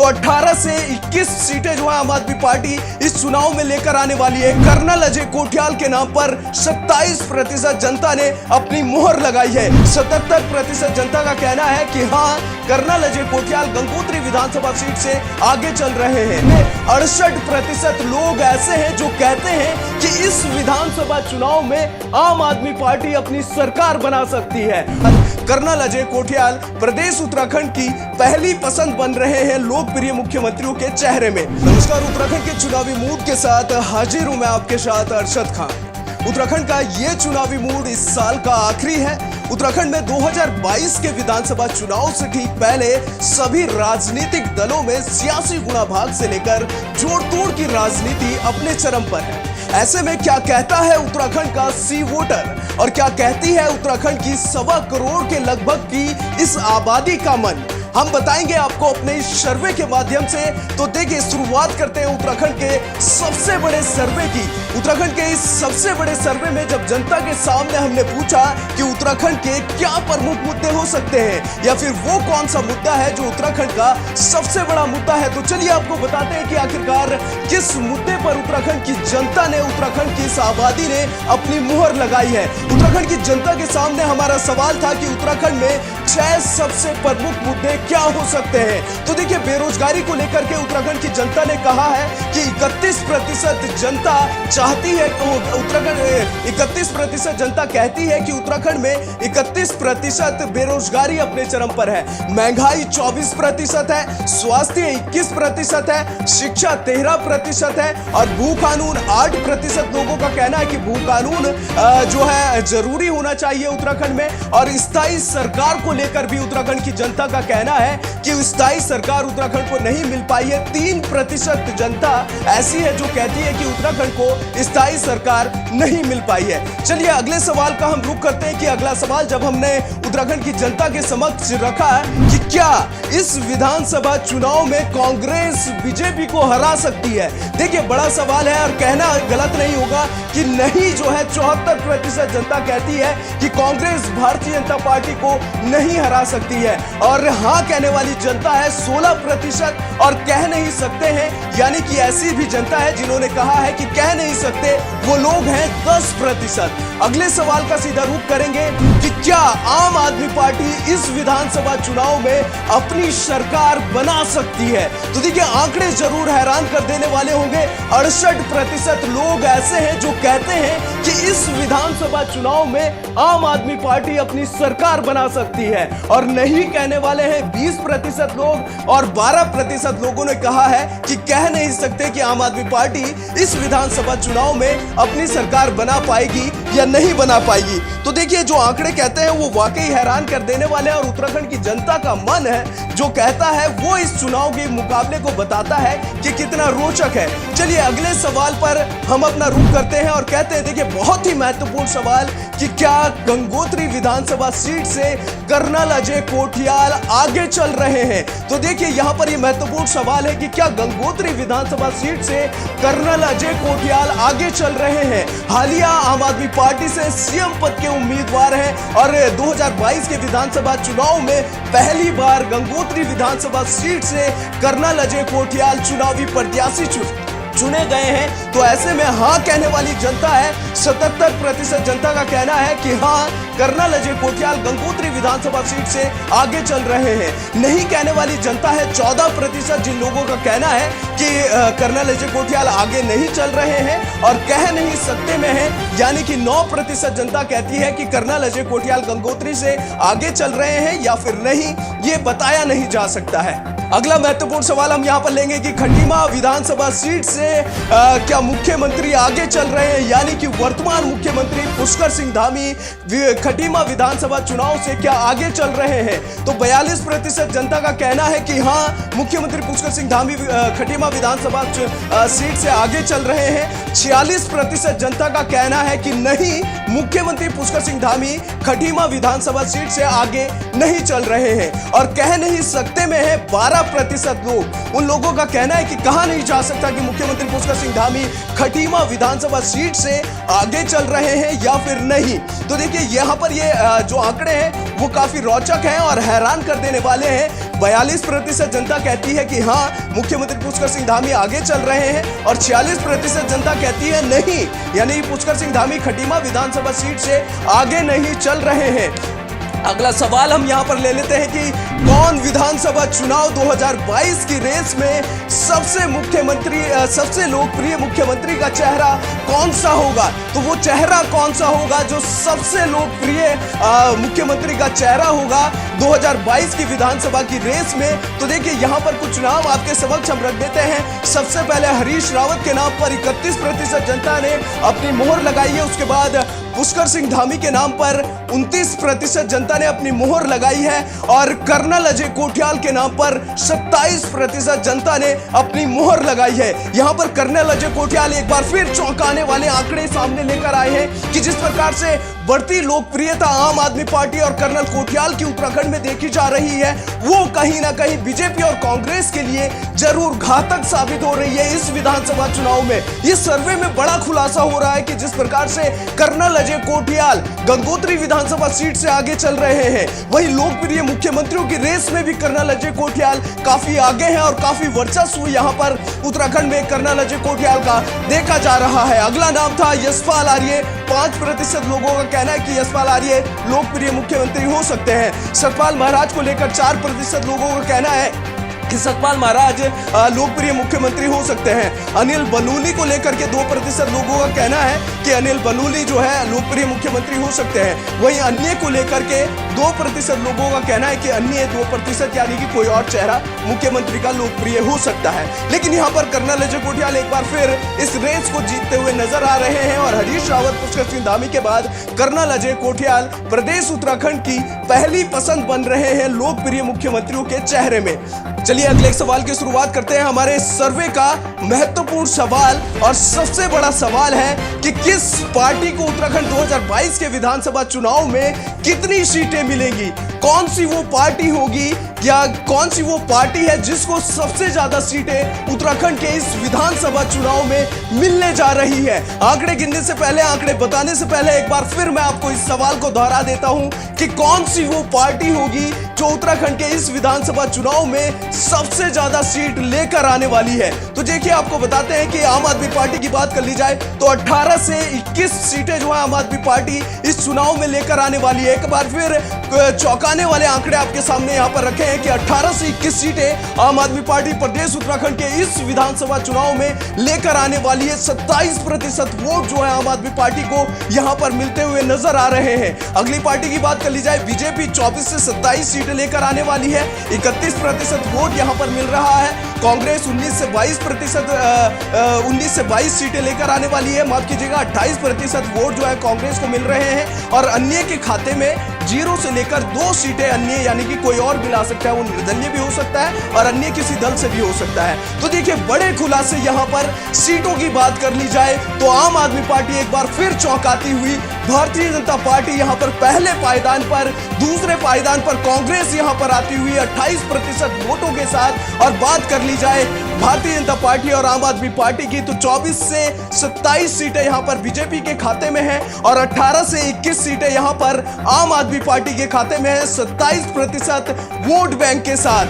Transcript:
तो 18 से 21 सीटें जो है आम आदमी पार्टी इस चुनाव में लेकर आने वाली है। कर्नल अजय कोठियाल के नाम पर 27% जनता ने अपनी मोहर लगाई है। 77% जनता का कहना है कि हाँ, कर्नल अजय कोठियाल गंगोत्री विधानसभा सीट से आगे चल रहे हैं। 68% लोग ऐसे हैं जो कहते हैं कि इस विधानसभा चुनाव में आम आदमी पार्टी अपनी सरकार बना सकती है। कर्नल अजय कोठियाल प्रदेश उत्तराखंड की पहली पसंद बन रहे हैं लोकप्रिय मुख्यमंत्रियों के चेहरे में। नमस्कार, उत्तराखंड के चुनावी मूड के साथ हाजिर हूं मैं आपके साथ अरशद खान। उत्तराखंड का ये चुनावी मूड इस साल का आखिरी है। उत्तराखंड में 2022 के विधानसभा चुनाव से ठीक पहले सभी राजनीतिक दलों में सियासी गुणाभाग से लेकर जोड़ तोड़ की राजनीति अपने चरम पर है। ऐसे में क्या कहता है उत्तराखंड का सी वोटर और क्या कहती है उत्तराखंड की 1.25 करोड़ के लगभग की इस आबादी का मन, हम बताएंगे आपको अपने इस सर्वे के माध्यम से। तो देखिए, शुरुआत करते हैं उत्तराखंड के सबसे बड़े सर्वे की। उत्तराखंड के इस सबसे बड़े सर्वे में जब जनता के सामने हमने पूछा कि उत्तराखंड के क्या प्रमुख मुद्दे हो सकते हैं या फिर वो कौन सा मुद्दा है जो उत्तराखंड का सबसे बड़ा मुद्दा है, तो चलिए आपको बताते हैं कि आखिरकार किस मुद्दे पर उत्तराखंड की जनता ने, उत्तराखंड की इस आबादी ने अपनी मुहर लगाई है। उत्तराखंड की जनता के सामने हमारा सवाल था कि उत्तराखंड में 6 सबसे प्रमुख मुद्दे क्या हो सकते हैं। तो देखिए, बेरोजगारी को लेकर के उत्तराखंड की जनता ने कहा है कि 31% जनता चाहती है, उत्तराखंड 31% जनता कहती है कि उत्तराखंड में 31% बेरोजगारी अपने चरम पर है। महंगाई 24% है, स्वास्थ्य 21% है, शिक्षा 13% है और भू कानून 8% लोगों का कहना है कि भू कानून जो है जरूरी होना चाहिए उत्तराखंड में। और स्थायी सरकार को लेकर भी उत्तराखंड की जनता का कहना है कि स्थायी सरकार उत्तराखंड को नहीं मिल पाई है। 3% जनता ऐसी है जो कहती है कि उत्तराखंड को स्थायी सरकार नहीं मिल पाई है। चलिए अगले सवाल का हम रुख करते हैं कि अगला सवाल जब हमने उत्तराखंड की जनता के समक्ष रखा कि क्या इस विधानसभा चुनाव में कांग्रेस बीजेपी को हरा सकती है। देखिए, बड़ा सवाल है और कहना गलत नहीं होगा कि नहीं जो है 74% जनता कहती है कि कांग्रेस भारतीय जनता पार्टी को नहीं हरा सकती है और हाँ कहने वाली जनता है 16% और कह नहीं सकते हैं, यानी कि ऐसी भी जनता है जिन्होंने कहा है कि कह नहीं सकते, वो लोग हैं 10%। अगले सवाल का सीधा रुख करेंगे कि क्या आम आदमी पार्टी इस विधानसभा चुनाव में अपनी सरकार बना सकती है। तो देखिए, आंकड़े जरूर हैरान कर देने वाले होंगे। 68% लोग ऐसे हैं जो कहते हैं कि इस विधानसभा चुनाव में आम आदमी पार्टी अपनी सरकार बना सकती है और नहीं कहने वाले हैं 20% लोग और 12% लोगों ने कहा है कि कह नहीं सकते कि आम आदमी पार्टी इस विधानसभा चुनाव में अपनी सरकार बना पाएगी या नहीं बना पाएगी। तो देखिए, जो आंकड़े कहते हैं वो वाकई हैरान कर देने वाले हैं और उत्तराखंड की जनता का मन है जो कहता है वो इस चुनाव के मुकाबले को बताता है कि कितना रोचक है। चलिए अगले सवाल पर हम अपना रुख करते हैं और कहते हैं, देखिए बहुत ही महत्वपूर्ण सवाल कि क्या गंगोत्री विधानसभा सीट से कर्नल अजय कोठियाल आगे चल रहे हैं। तो देखिए, यहां पर यह महत्वपूर्ण सवाल है कि क्या गंगोत्री विधानसभा सीट से कर्नल अजय कोठियाल आगे चल रहे हैं। हालिया आम आदमी पार्टी से सीएम पद के उम्मीदवार हैं और 2022 के विधानसभा चुनाव में पहली बार गंगोत्री विधानसभा सीट से कर्नल अजय कोठियाल चुनावी प्रत्याशी चुने गए हैं। तो ऐसे में हाँ कहने वाली जनता है, 77% जनता का कहना है कि हाँ, कर्नल अजय कोठियाल गंगोत्री विधानसभा सीट से आगे चल रहे हैं। नहीं कहने वाली जनता है 14%, जिन लोगों का कहना है कि कर्नल अजय कोठियाल आगे नहीं चल रहे हैं और कह नहीं सकते में है, यानी कि 9% जनता कहती है कि कर्नल अजय कोठियाल गंगोत्री से आगे चल रहे हैं या फिर नहीं, ये बताया नहीं जा सकता है। अगला महत्वपूर्ण सवाल हम यहां पर लेंगे कि खटीमा विधानसभा सीट से क्या मुख्यमंत्री आगे चल रहे हैं, यानी कि वर्तमान मुख्यमंत्री पुष्कर सिंह धामी खटीमा विधानसभा चुनाव से क्या आगे चल रहे हैं। तो 42% जनता का कहना है कि हाँ, मुख्यमंत्री पुष्कर सिंह धामी खटीमा विधानसभा सीट से आगे चल रहे हैं। 46% जनता का कहना है कि नहीं, मुख्यमंत्री पुष्कर सिंह धामी खटीमा विधानसभा सीट से आगे नहीं चल रहे हैं और कह नहीं सकते में है 12% लोग। उन लोगों का कहना है कि कहा नहीं जा सकता कि मुख्यमंत्री पुष्कर सिंह धामी खटीमा विधानसभा सीट से आगे चल रहे हैं या फिर नहीं। तो देखिए, यहां पर ये जो आंकड़े हैं वो काफी रोचक हैं और हैरान कर देने वाले हैं। 42% जनता कहती है कि हाँ, मुख्यमंत्री पुष्कर सिंह धामी आगे चल रहे हैं और 46% जनता कहती है नहीं, यानी पुष्कर सिंह धामी खटीमा विधानसभा सीट से आगे नहीं चल रहे हैं। अगला सवाल हम यहां पर ले लेते हैं कि कौन विधानसभा चुनाव 2022 की रेस में सबसे लोकप्रिय मुख्यमंत्री का चेहरा कौन सा होगा। तो वो चेहरा कौन सा होगा जो सबसे लोकप्रिय मुख्यमंत्री का चेहरा होगा 2022 की विधानसभा की रेस में। तो देखिए यहां पर कुछ नाम आपके समक्ष हम रख देते हैं। सबसे पहले हरीश रावत के नाम पर 31% जनता ने अपनी मोहर लगाई है। उसके बाद पुष्कर सिंह धामी के नाम पर 29% जनता ने अपनी मोहर लगाई है और कर्नल अजय कोठियाल के नाम पर 27% जनता ने अपनी मोहर लगाई है। यहां पर कर्नल अजय कोठियाल एक बार फिर चौंकाने वाले आंकड़े सामने लेकर आए हैं कि जिस प्रकार से बढ़ती लोकप्रियता आम आदमी पार्टी और कर्नल कोठियाल की उत्तराखंड में देखी जा रही है, वो कहीं ना कहीं बीजेपी और कांग्रेस के लिए जरूर घातक साबित हो रही है। इस विधानसभा चुनाव में इस सर्वे में बड़ा खुलासा हो रहा है कि जिस प्रकार से कर्नल अजय कोठियाल गंगोत्री विधानसभा सीट से आगे चल रहे हैं, वहीं लोकप्रिय मुख्यमंत्रियों की रेस में भी कर्नल अजय कोठियाल काफी आगे हैं और काफी वर्चस्व यहां पर उत्तराखंड में कर्नल अजय कोठियाल का देखा जा रहा है। अगला नाम था यशपाल आर्य। 5% लोगों का कहना है कि यशपाल आर्य लोकप्रिय मुख्यमंत्री हो सकते हैं। सतपाल महाराज को लेकर 4% लोगों का कहना है कि सतपाल महाराज लोकप्रिय मुख्यमंत्री हो सकते हैं। अनिल बलूनी को लेकर के 2% लोगों का कहना है कि अनिल बलूनी जो है लोकप्रिय मुख्यमंत्री हो सकते हैं। वहीं अन्य को लेकर के 2% लोगों का कहना है कि अन्य 2% यानी कि कोई और चेहरा मुख्यमंत्री का लोकप्रिय हो सकता है। लेकिन यहाँ पर कर्नल अजय कोठियाल एक बार फिर इस रेस को जीतते हुए नजर आ रहे हैं और हरीश रावत पुष्कर सिंह धामी के बाद कर्नल अजय कोठियाल प्रदेश उत्तराखंड की पहली पसंद बन रहे हैं लोकप्रिय मुख्यमंत्रियों के चेहरे में। चलिए अगले एक सवाल की शुरुआत करते हैं। हमारे सर्वे का महत्वपूर्ण सवाल और सबसे बड़ा सवाल है कि किस पार्टी को उत्तराखंड 2022 के विधानसभा चुनाव में कितनी सीटें मिलेंगी। कौन सी वो पार्टी होगी या कौन सी वो पार्टी है जिसको सबसे ज्यादा सीटें उत्तराखंड के इस विधानसभा चुनाव में मिलने जा रही है। आंकड़े गिनने से पहले, आंकड़े बताने से पहले एक बार फिर मैं आपको इस सवाल को दोहरा देता हूं कि कौन सी वो पार्टी होगी जो उत्तराखंड के इस विधानसभा चुनाव में सबसे ज्यादा सीट लेकर आने वाली है। तो देखिए आपको बताते हैं कि आम आदमी पार्टी की बात कर ली जाए तो 18 से 21 सीटें जो है आम आदमी पार्टी इस चुनाव में लेकर आने वाली है। एक बार फिर चौंकाने वाले आंकड़े आपके सामने यहां पर रखे हैं कि 18 से 21 सीटें आम आदमी पार्टी प्रदेश उत्तराखंड के इस विधानसभा चुनाव में लेकर आने वाली है। 27% वोट जो है आम आदमी पार्टी को यहां पर मिलते हुए नजर आ रहे हैं। अगली पार्टी की बात कर ली जाए, बीजेपी 24 से 27 सीटें लेकर आने वाली है। 31% वोट यहां पर मिल रहा है। कांग्रेस 19 से 22 सीटें लेकर आने वाली है। माफ कीजिएगा, 28% वोट जो है कांग्रेस को मिल रहे हैं और अन्य के खाते में 0 से लेकर 2 सीटें अन्य, यानी कि कोई और भी ला सकता है, वो निर्दलीय भी हो सकता है और अन्य किसी दल से भी हो सकता है। तो देखिए बड़े खुलासे यहां पर सीटों की बात कर ली जाए तो आम आदमी पार्टी एक बार फिर चौंकाती हुई, भारतीय जनता पार्टी यहां पर पहले पायदान पर, दूसरे पायदान पर कांग्रेस यहां पर आती हुई 28% वोटों के साथ। और बात कर ली जाए भारतीय जनता पार्टी और आम आदमी पार्टी की तो 24 से 27 सीटें यहां पर बीजेपी के खाते में हैं और 18 से 21 सीटें यहां पर आम आदमी पार्टी के खाते में है 27% वोट बैंक के साथ।